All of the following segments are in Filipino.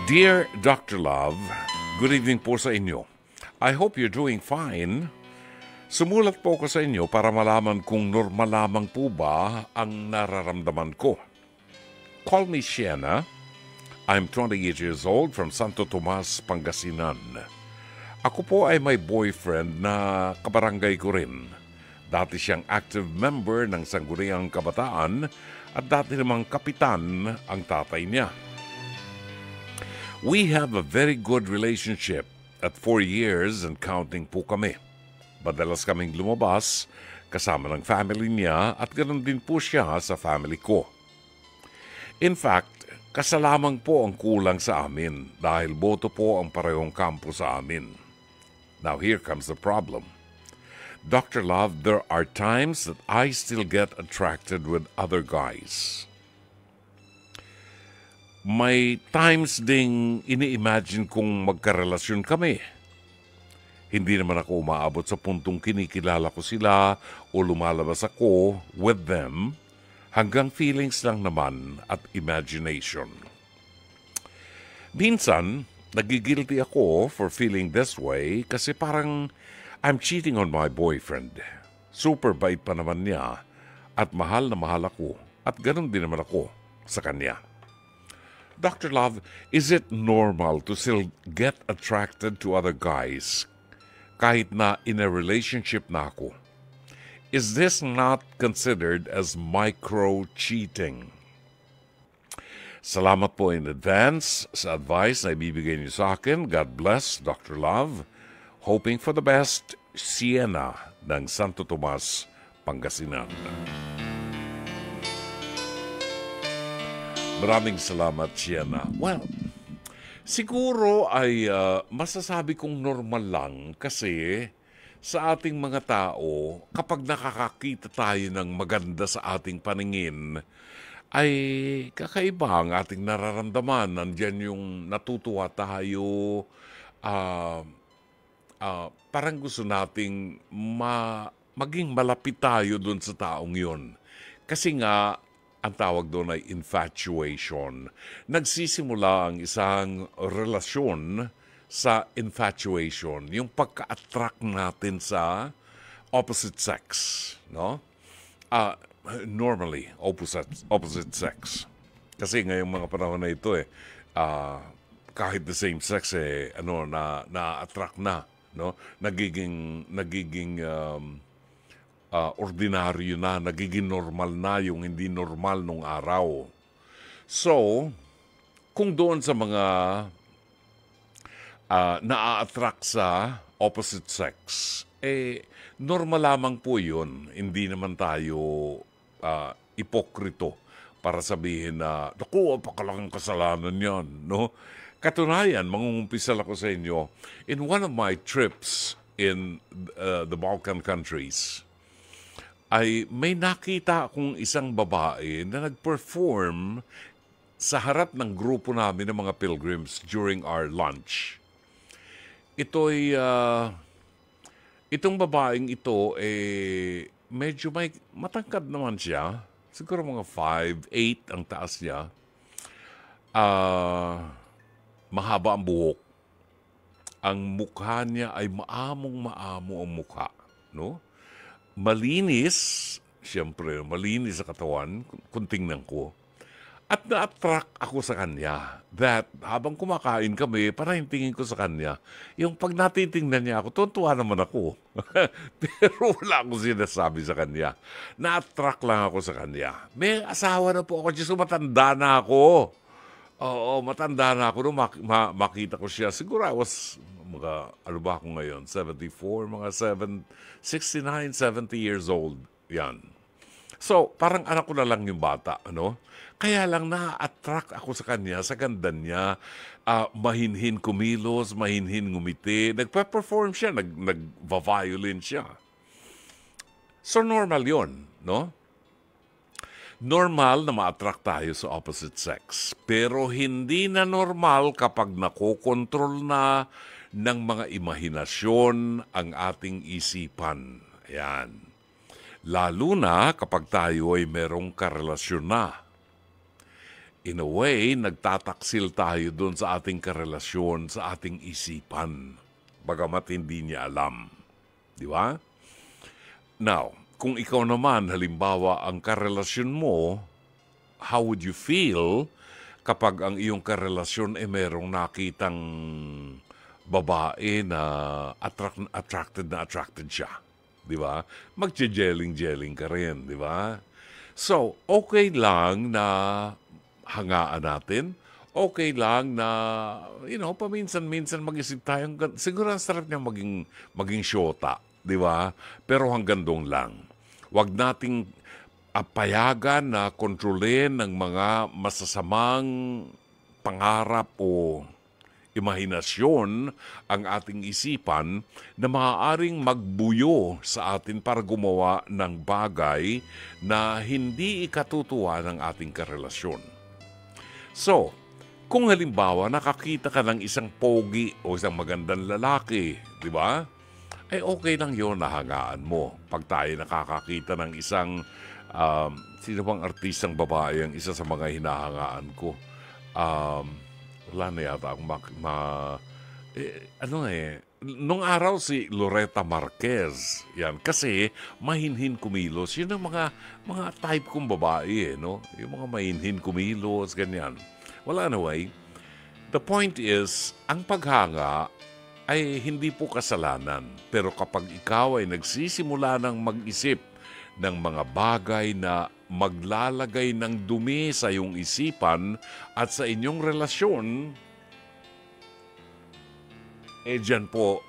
Dear Dr. Love, good evening po sa inyo. I hope you're doing fine. Sumulat po ko sa inyo para malaman kung normal lamang po ba ang nararamdaman ko. Call me Sienna. I'm 28 years old from Santo Tomas, Pangasinan. Ako po ay may boyfriend na kabarangay ko rin. Dati siyang active member ng Sangguniang Kabataan at dati namang kapitan ang tatay niya. We have a very good relationship. At 4 years and counting po kami. Madalas kaming lumabas kasama ng family niya at ganoon din po siya sa family ko. In fact, kasalamang po ang kulang sa amin dahil boto po ang parehong kampo sa amin. Now here comes the problem. Dr. Love, there are times that I still get attracted with other guys. May times ding ini-imagine kong magkarelasyon kami. Hindi naman ako umaabot sa puntong kinikilala ko sila o lumalabas ako with them, hanggang feelings lang naman at imagination. Minsan, nagigilty ako for feeling this way kasi parang I'm cheating on my boyfriend. Super bait pa naman niya at mahal na mahal ako at ganun din naman ako sa kanya. Dr. Love, is it normal to still get attracted to other guys kahit na in a relationship na ako? Is this not considered as micro-cheating? Salamat po in advance sa advice na ibibigay niyo sa akin. God bless, Dr. Love. Hoping for the best, Sienna ng Santo Tomas, Pangasinan. Maraming salamat, Sienna. Well, siguro ay masasabi kong normal lang kasi sa ating mga tao, kapag nakakakita tayo ng maganda sa ating paningin, ay kakaiba ang ating nararamdaman. Nandyan yung natutuwa tayo, parang gusto nating maging malapit tayo dun sa taong yun. Kasi nga, ang tawag doon ay infatuation. Nagsisimula ang isang relasyon sa infatuation, yung pagka-attract natin sa opposite sex, no? Normally, opposite sex. Kasi ngayong mga panahon na ito kahit the same sex na-attract na, no? Nagiging ordinaryo na, nagiging normal na yung hindi normal nung araw. So, kung doon sa mga na-attract sa opposite sex, normal lamang po yun. Hindi naman tayo ipokrito para sabihin na, naku, apakalaking kasalanan yan, no? Katunayan, mangungumpisal ako sa inyo, in one of my trips in the Balkan countries, ay may nakita akong isang babae na nag-perform sa harap ng grupo namin ng mga pilgrims during our lunch. Itong babaeng ito, medyo matangkad naman siya. Siguro mga 5'8" ang taas niya. Mahaba ang buhok. Ang mukha niya ay maamong-maamo ang mukha, no? Malinis, siyempre, malinis sa katawan, kung tingnan ko. At na-attract ako sa kanya. That, habang kumakain kami, parang tingin ko sa kanya, yung pag natitingnan niya ako, tuntua naman ako. Pero wala akong sinasabi sa kanya. Na-attract lang ako sa kanya. May asawa na po ako, Diyos, matanda na ako. Oo, matanda na ako. Nung makita ko siya, siguro I was ano ba ako ngayon? 74, mga 69, 70 years old. Yan. So, parang anak ko na lang yung bata, ano? Kaya lang na-attract ako sa kanya, sa ganda niya. Mahinhin kumilos, mahinhin ngumiti. Nagpa-perform siya, nag-violin siya. So, normal yon, no? Normal na ma-attract tayo sa opposite sex. Pero hindi na normal kapag nakokontrol na ng mga imahinasyon ang ating isipan. Ayan. Lalo na kapag tayo ay merong karelasyon na. in a way, nagtataksil tayo doon sa ating karelasyon, sa ating isipan. Bagamat hindi niya alam. Di ba? Now, kung ikaw naman, halimbawa, ang karelasyon mo, how would you feel kapag ang iyong karelasyon ay merong nakitang babae na attracted siya? Di ba? Magje-jelling-jelling ka rin, di ba? So, okay lang na hangaan natin. Okay lang na, paminsan-minsan mag-isip tayo. Siguro ang sarap niya maging syota, di ba? Pero hanggang doon lang. Huwag nating payagan na kontrolin ng mga masasamang pangarap o imahinasyon ang ating isipan na maaaring magbuyo sa atin para gumawa ng bagay na hindi ikatutuwa ng ating karelasyon. So, kung halimbawa nakakita ka ng isang pogi o isang magandang lalaki, di ba? Ay okay lang yun, nahangaan mo. Pag tayo nakakakita ng isang, sino bang artistang babae ang isa sa mga hinahangaan ko? Wala na yata akong nung araw si Loretta Marquez, yan, kasi mahinhin kumilos. Yun ang mga type kong babae, no? Yung mga mahinhin kumilos, ganyan. Well, anyway, the point is, ang paghanga ay hindi po kasalanan. Pero kapag ikaw ay nagsisimula ng mag-isip ng mga bagay na maglalagay ng dumi sa iyong isipan at sa inyong relasyon, dyan po,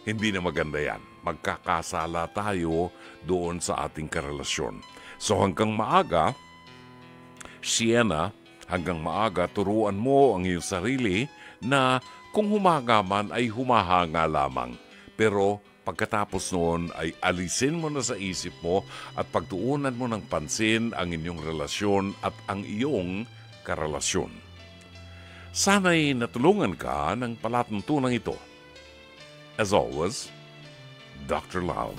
hindi na maganda yan. Magkakasala tayo doon sa ating karelasyon. So hanggang maaga, Sienna, hanggang maaga, turuan mo ang iyong sarili na kung humanga man ay humahanga lamang. Pero pagkatapos noon ay alisin mo na sa isip mo at pagtuunan mo ng pansin ang inyong relasyon at ang iyong karelasyon. Sana'y natulungan ka ng palatuntunan ito. As always, Dr. Love.